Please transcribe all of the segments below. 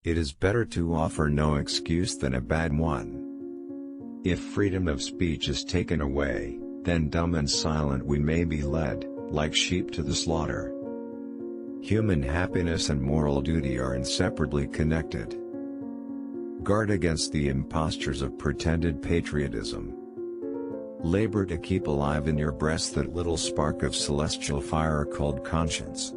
It is better to offer no excuse than a bad one. If freedom of speech is taken away, then dumb and silent we may be led, like sheep to the slaughter. Human happiness and moral duty are inseparably connected. Guard against the impostures of pretended patriotism. Labor to keep alive in your breast that little spark of celestial fire called conscience.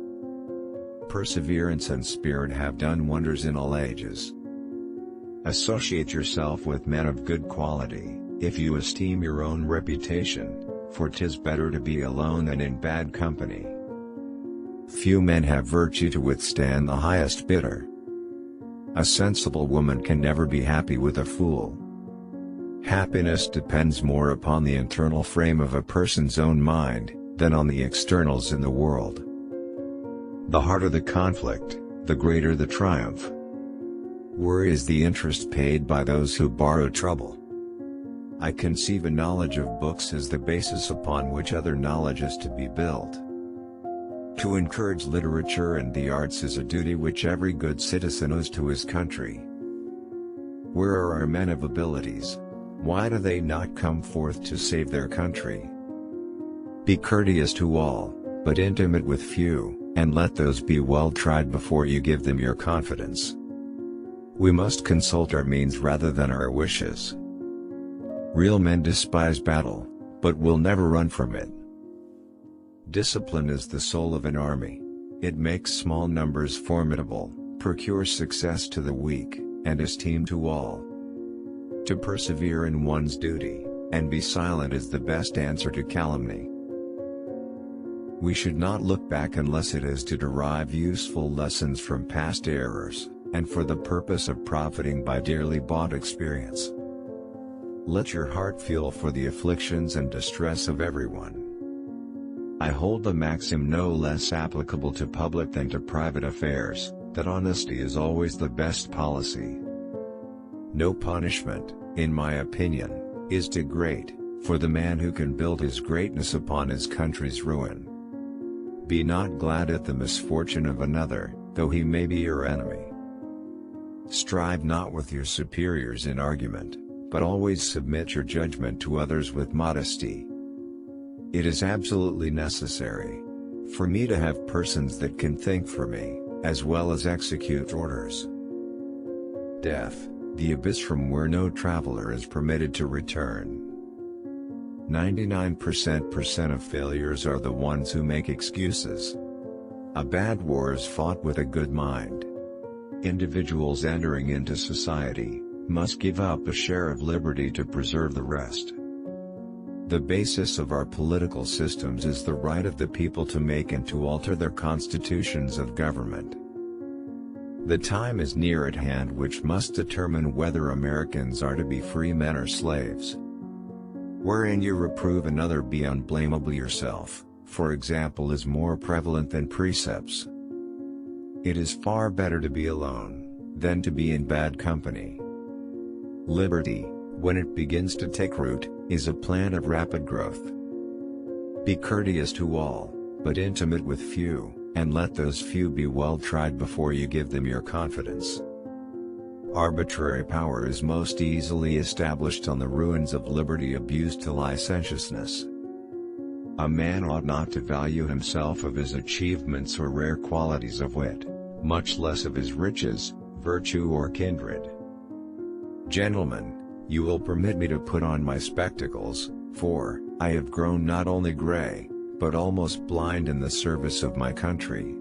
Perseverance and spirit have done wonders in all ages. Associate yourself with men of good quality, if you esteem your own reputation, for 'tis better to be alone than in bad company. Few men have virtue to withstand the highest bidder. A sensible woman can never be happy with a fool. Happiness depends more upon the internal frame of a person's own mind, than on the externals in the world. The harder the conflict, the greater the triumph. Worry is the interest paid by those who borrow trouble. I conceive a knowledge of books as the basis upon which other knowledge is to be built. To encourage literature and the arts is a duty which every good citizen owes to his country. Where are our men of abilities? Why do they not come forth to save their country? Be courteous to all, but intimate with few, and let those be well tried before you give them your confidence. We must consult our means rather than our wishes. Real men despise battle, but will never run from it. Discipline is the soul of an army. It makes small numbers formidable, procures success to the weak, and esteem to all. To persevere in one's duty, and be silent is the best answer to calumny. We should not look back unless it is to derive useful lessons from past errors, and for the purpose of profiting by dearly bought experience. Let your heart feel for the afflictions and distress of everyone. I hold the maxim no less applicable to public than to private affairs, that honesty is always the best policy. No punishment, in my opinion, is too great, for the man who can build his greatness upon his country's ruin. Be not glad at the misfortune of another, though he may be your enemy. Strive not with your superiors in argument, but always submit your judgment to others with modesty. It is absolutely necessary for me to have persons that can think for me, as well as execute orders. Death, the abyss from where no traveler is permitted to return. 99% of failures are the ones who make excuses. A bad war is fought with a good mind. Individuals entering into society must give up a share of liberty to preserve the rest. The basis of our political systems is the right of the people to make and to alter their constitutions of government. The time is near at hand which must determine whether Americans are to be free men or slaves. Wherein you reprove another be unblameable yourself, for example, is more prevalent than precepts. It is far better to be alone, than to be in bad company. Liberty, when it begins to take root, is a plant of rapid growth. Be courteous to all, but intimate with few, and let those few be well tried before you give them your confidence. Arbitrary power is most easily established on the ruins of liberty abused to licentiousness. A man ought not to value himself of his achievements or rare qualities of wit, much less of his riches, virtue or kindred. Gentlemen, you will permit me to put on my spectacles, for I have grown not only gray, but almost blind in the service of my country.